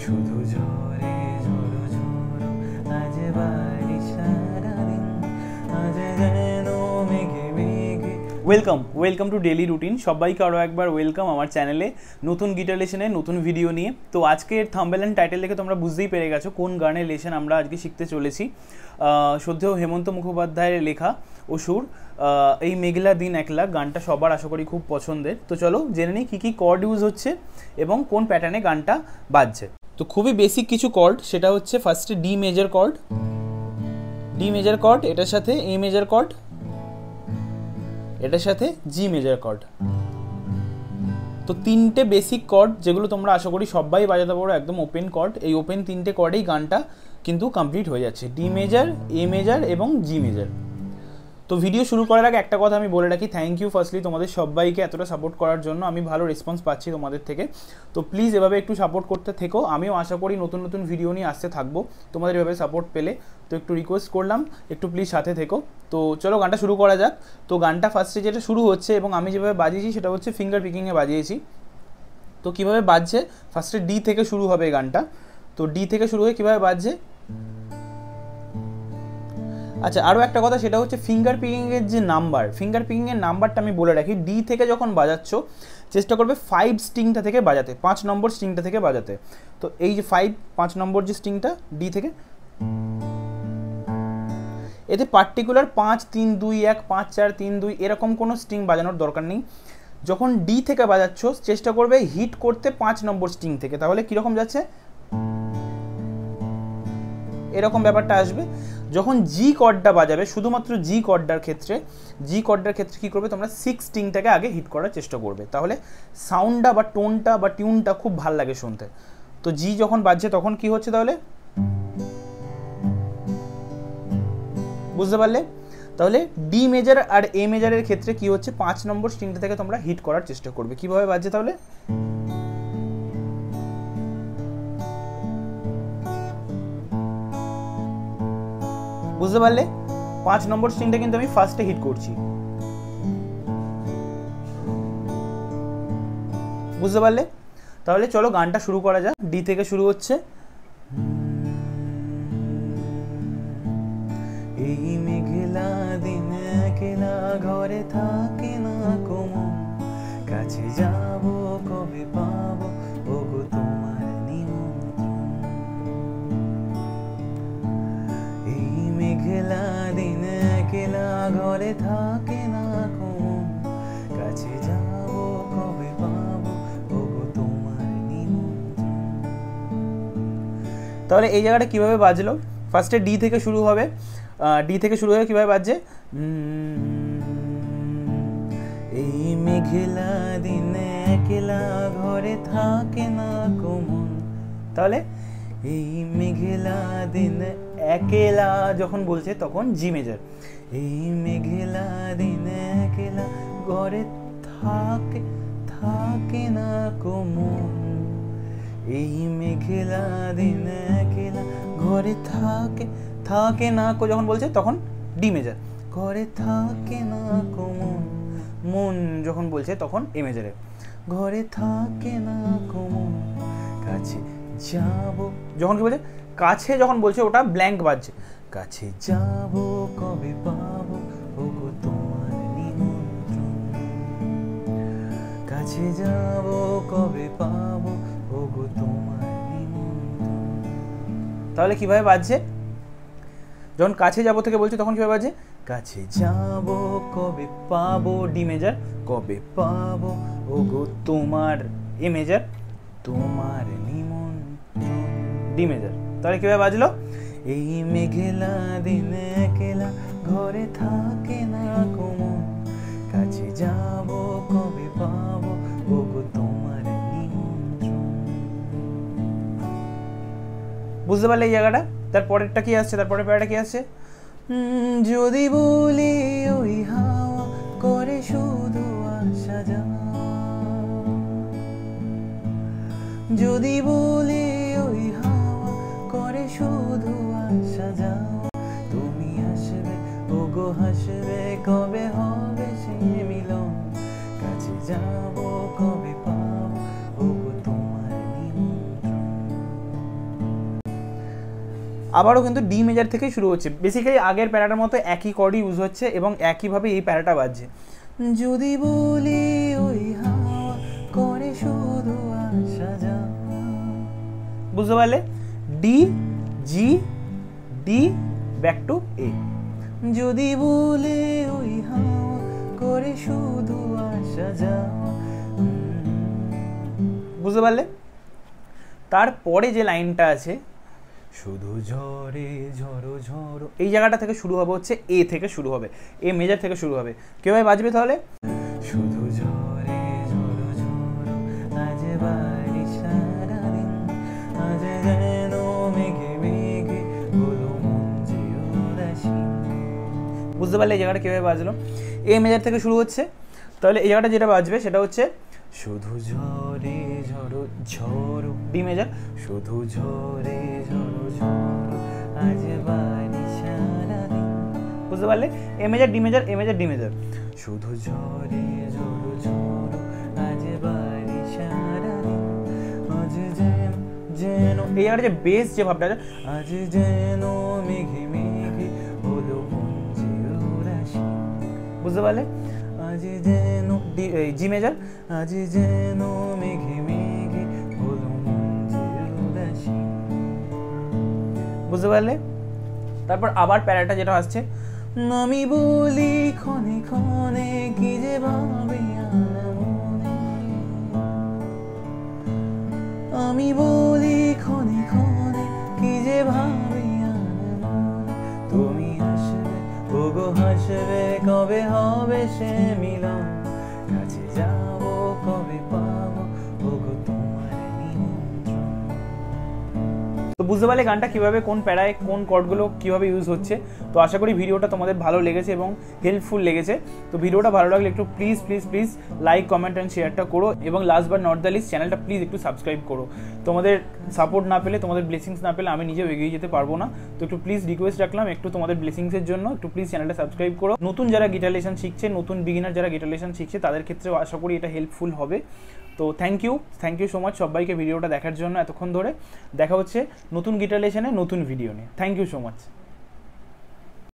শুধু ঝরে ঝরো ঝরো আজ বাড়ি সারাদিন আজ যেন মেঘে মেঘে। Welcome to daily routine. সবাইকে আরও একবার ওয়েলকাম আমার চ্যানেলে নতুন গিটার লেসনে নতুন ভিডিও নিয়ে। তো আজকের থাম্বনেল অ্যান্ড টাইটেল দেখে তোমরা বুঝতেই পেরে গেছো কোন গানের লেসন আমরা আজকে শিখতে চলেছি। শ্রদ্ধেয় হেমন্ত মুখোপাধ্যায়ের লেখা ও সুর এই মেঘলা দিন একলা গানটা সবার আশা করি খুব পছন্দের। তো চলো জেনে নিই কী কর্ড ইউজ হচ্ছে এবং কোন প্যাটার্নে গানটা বাজছে। তো খুবই বেসিক কিছু কর্ড, সেটা হচ্ছে ফার্স্টে ডি মেজর কর্ড, এটার সাথে এ মেজর কর্ড, এটার সাথে জি মেজর কর্ড। তো তিনটে বেসিক কর্ড যেগুলো তোমরা আশা করি সবাই বাজাতে পারো, একদম ওপেন কর্ড। এই ওপেন তিনটে কর্ডেই গানটা কিন্তু কমপ্লিট হয়ে যাচ্ছে, ডি মেজর, এ মেজর এবং জি মেজর। তো ভিডিও শুরু করার আগে একটা কথা আমি বলে রাখি, থ্যাংক ইউ ফার্স্টলি তোমাদের সবাইকে এতটা সাপোর্ট করার জন্য। আমি ভালো রেসপন্স পাচ্ছি তোমাদের থেকে, তো প্লিজ এভাবে একটু সাপোর্ট করতে থেকো। আমিও আশা করি নতুন নতুন ভিডিও নিয়ে আসতে থাকবো তোমাদের এভাবে সাপোর্ট পেলে। তো একটু রিকোয়েস্ট করলাম, একটু প্লিজ সাথে থেকো। তো চলো গানটা শুরু করা যাক। তো গানটা ফার্স্টে যেটা শুরু হচ্ছে এবং আমি যেভাবে বাজিয়েছি সেটা হচ্ছে ফিঙ্গার পিকিংয়ে বাজিয়েছি। তো কীভাবে বাজছে, ফার্স্টে ডি থেকে শুরু হবে গানটা। তো ডি থেকে শুরু হয়ে কীভাবে বাজছে। আচ্ছা, আরও একটা কথা, সেটা হচ্ছে ফিঙ্গার পিকিংয়ের যে নাম্বার, ফিঙ্গার পিকিংয়ের নাম্বারটা আমি বলে রাখি। ডি থেকে যখন বাজাচ্ছ চেষ্টা করবে 5 স্ট্রিংটা থেকে বাজাতে, 5 নম্বর স্ট্রিংটা থেকে বাজাতে। তো এই যে 5 নম্বর যে স্ট্রিংটা ডি থেকে, এতে পার্টিকুলার 5 3 2 1 5 4 3 2 এরকম কোনো স্ট্রিং বাজানোর দরকার নেই। যখন ডি থেকে বাজাচ্ছ চেষ্টা করবে হিট করতে 5 নম্বর স্ট্রিং থেকে, তাহলে কীরকম যাচ্ছে, এরকম ব্যাপারটা আসবে। যখন জি কর্ডটা বাজাবে, শুধুমাত্র জি কর্ডটার ক্ষেত্রে কী করবে তোমরা 6 স্ট্রিংটাকে আগে হিট করার চেষ্টা করবে, তাহলে সাউন্ডটা বা টোনটা বা টিউনটা খুব ভাল লাগে শুনতে। তো জি যখন বাজছে তখন কি হচ্ছে তাহলে বুঝতে পারলে। তাহলে ডি মেজর আর এ মেজরের ক্ষেত্রে কি হচ্ছে, 5 নম্বর স্ট্রিংটা থেকে তোমরা হিট করার চেষ্টা করবে। কিভাবে বাজছে তাহলে, বুঝতে পারলে। 5 নম্বর স্ট্রিংটা কিন্তু আমি ফার্স্টে হিট করছি, বুঝতে পারলে। তাহলে চলো গানটা শুরু করা যাক। ডি থেকে শুরু হচ্ছে, এই মেঘলা দিন একলা ঘরে থাকে না কোমল, কাছে যাব কবে পাবো ওগো তোমার নিমন্ত্রণ। এই মেঘলা দিন একলা ঘরে থাকে না কোমল, কাছে যাব কবে পাবো ওগো তোমার নিমন্ত্রণ। তাহলে এই জায়গাটা কিভাবে বাজলো, ফার্স্টে ডি থেকে শুরু হবে, ডি থেকে শুরু হয়ে কীভাবে বাজছে, এই মেঘলা দিনে একলা ঘরে থাকে না কোমল। তাহলে এই মেঘলা দিনে একলা যখন বলছে তখন জি মেজর, এই মেঘলা দিনে একলা ঘরে থাকে না কোমল, এই মেঘলা দিনে একলা ঘরে থাকে না কো যখন বলছে তখন ডি মেজর, ঘরে থাকে না কোমল, মন যখন বলছে তখন এ মেজরে, ঘরে থাকে না কোমল, কাছে যাব যখন কি বলছে, কাছে যখন বলছে ওটা ব্ল্যাঙ্ক বাজছে, কাছে যাব কবে পাবো ওগো তোমার নিমন্ত্রণ, কাছে যাব কবে পাবো ওগো তোমার নিমন্ত্রণ। তাহলে কিভাবে বাজছে, যখন কাছে যাব থেকে বলছে তখন কিভাবে বাজে, কাছে যাব কবে পাবো ডি মেজর, কবে পাবো ওগো তোমার এ মেজর, তোমার নিমন্ত্রণ ডি মেজর। তাহলে কিভাবে বাজলো, এই মেঘলা দিনে একলা ঘরে থাকে না কোমল, কাছে যাব কবে পাবো ওগো তোমার নিমন্ত্রণ। বুঝতে পারলে এই জায়গাটা। তারপরেরটা কি আসছে, তারপরের প্যারাটা কি আসছে, যদি বলি ওই হাওয়া করে শুধু আসা যাওয়া, যদি বলি ওই হাওয়া করে শুধু আসা যাওয়া, তুমি আসবে ওগো হাসবে কবে হবে সে মিলন, কাছে যাব কবে পাবো ওগো তোমার নিমন্ত্রণ। আবারও কিন্তু ডি মেজার থেকেই শুরু হচ্ছে। বেসিক্যালি আগের প্যারাটার মতো একই কর্ডই ইউজ হচ্ছে এবং একইভাবে এই প্যারাটা বাজছে। যদি বলি ওই হাওয়া করে শুধু আসা যাওয়া, বুঝতে পারলে? D G D back to A. যদি বলে ওই হাওয়া করে শুধু আসা যাওয়া, বুঝতে পারলে? তারপরে যে লাইনটা আছে, শুধু ঝরে ঝরো ঝরো, এই জায়গাটা থেকে শুরু হবে হচ্ছে এ থেকে শুরু হবে, এ মেজার থেকে শুরু হবে। কিভাবে বাজবে তাহলে? শুধু ঝরে ঝরো ঝরো আজ বাড়ি সারাদিন, আজ যেন মেঘে মেঘে হলো মন যে উদাসী। বুঝতে পারলে এই জায়গাটা কিভাবে বাজলো? এ মেজার থেকে শুরু হচ্ছে, তাহলে এই জায়গাটা যেটা বাজবে সেটা হচ্ছে শুধু ঝরে ঝরো ঝরো, ডি মেজার, শুধু ঝরে ঝরো ঝরো আজ বাড়ি সারাদিন। বুঝতে পারলে? এ মেজার ডি মেজার, এ মেজার ডি মেজার, শুধু ঝরে ঝরো ঝরো আজ বাড়ি সারাদিন, আজ যেন যেন, এই জায়গাটা যে বেস যে ভাবটা আছে, আজ যেন মেঘে মেঘে হলো মন যে উদাসী। বুঝতে পারলে? আজ যেন জি মেজার, আজ যেন মেঘে মেঘে হলো মন যে উদাসী। বুঝতে পারলে? তারপর আবার প্যারাটা যেটা আসছে, আমি বলি ক্ষণে ক্ষণে কি যে ভাবে মনে, আমি বলি ক্ষণে ক্ষণে কি যে ভাবে মনে, তুমি আসবে ওগো হাসবে, কবে হবে সে মিলন, কাছে যাব কবে পাবো ওগো তোমার নিমন্ত্রণ। তো বুঝতে পারলে গানটা কিভাবে কোন প্যারায় কোন কর্ডগুলো কিভাবে ইউজ হচ্ছে। তো আশা করি ভিডিওটা তোমাদের ভালো লেগেছে এবং হেল্পফুল লেগেছে। তো ভিডিওটা ভালো লাগলে একটু please please please like, comment and শেয়ারটা করো এবং last but not the least চ্যানেলটা প্লিজ একটু সাবস্ক্রাইব করো। তোমাদের সাপোর্ট না পেলে, তোমাদের ব্লেসিংস না পেলে আমি নিজেও এগিয়ে যেতে পারবো না। তো একটু প্লিজ রিকোয়েস্ট রাখলাম একটু তোমাদের ব্লেসিংসের জন্য, একটু প্লিজ চ্যানেলটা সাবস্ক্রাইব করো। নতুন যারা গিটার লেসন শিখছে, নতুন বিগিনার যারা গিটার লেসন শিখছে, তাদের ক্ষেত্রেও আশা করি এটা হেল্পফুল হবে। তো থ্যাংক ইউ সো মাচ সবাইকে ভিডিওটা দেখার জন্য এতক্ষণ ধরে। দেখা হচ্ছে নতুন গিটার লেসনে নতুন ভিডিও নিয়ে। Thank you so much.